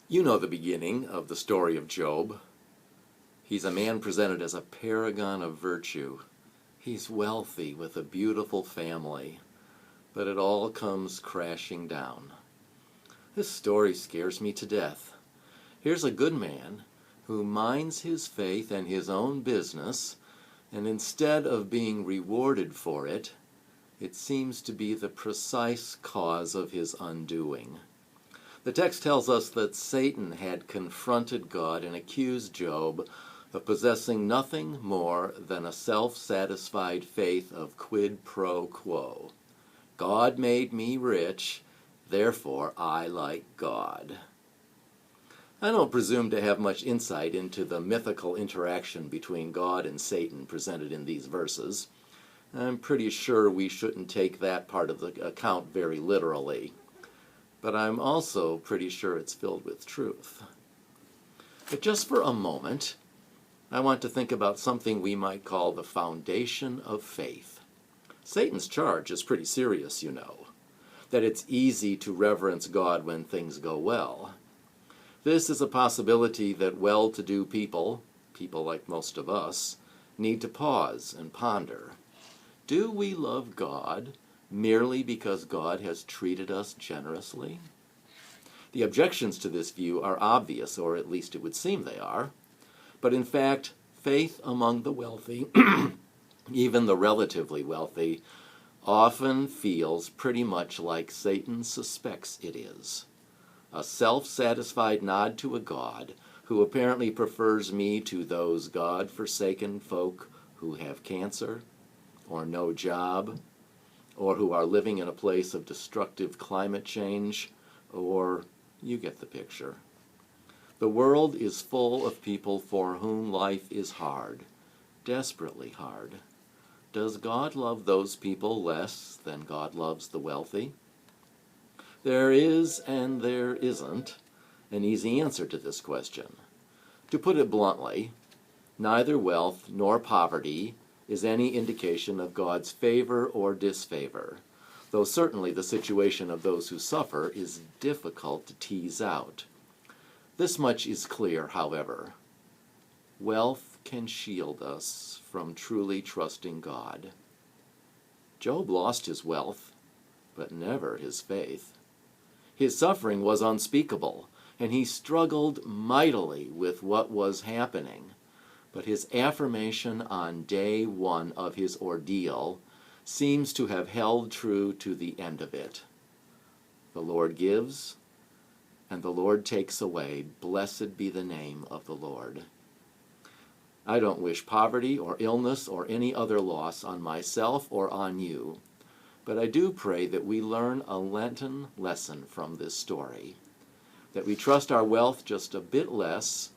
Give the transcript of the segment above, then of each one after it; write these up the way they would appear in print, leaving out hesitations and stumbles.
You know the beginning of the story of Job. He's a man presented as a paragon of virtue. He's wealthy with a beautiful family, but it all comes crashing down. This story scares me to death. Here's a good man who minds his faith and his own business, and instead of being rewarded for it, it seems to be the precise cause of his undoing. The text tells us that Satan had confronted God and accused Job of possessing nothing more than a self-satisfied faith of quid pro quo. God made me rich, therefore I like God. I don't presume to have much insight into the mythical interaction between God and Satan presented in these verses. I'm pretty sure we shouldn't take that part of the account very literally. But I'm also pretty sure it's filled with truth. But just for a moment, I want to think about something we might call the foundation of faith. Satan's charge is pretty serious, you know, that it's easy to reverence God when things go well. This is a possibility that well-to-do people like most of us, need to pause and ponder. Do we love God merely because God has treated us generously? The objections to this view are obvious, or at least it would seem they are. But in fact, faith among the wealthy, even the relatively wealthy, often feels pretty much like Satan suspects it is. A self-satisfied nod to a God who apparently prefers me to those God-forsaken folk who have cancer, or no job, or who are living in a place of destructive climate change, or you get the picture. The world is full of people for whom life is hard, desperately hard. Does God love those people less than God loves the wealthy? There is and there isn't an easy answer to this question. To put it bluntly, neither wealth nor poverty is any indication of God's favor or disfavor, though certainly the situation of those who suffer is difficult to tease out. This much is clear, however. Wealth can shield us from truly trusting God. Job lost his wealth, but never his faith. His suffering was unspeakable, and he struggled mightily with what was happening. But his affirmation on day one of his ordeal seems to have held true to the end of it. The Lord gives, and the Lord takes away. Blessed be the name of the Lord. I don't wish poverty or illness or any other loss on myself or on you, but I do pray that we learn a Lenten lesson from this story, that we trust our wealth just a bit less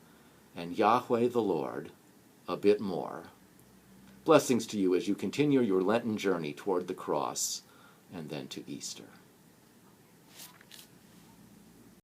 and Yahweh the Lord a bit more. Blessings to you as you continue your Lenten journey toward the cross and then to Easter.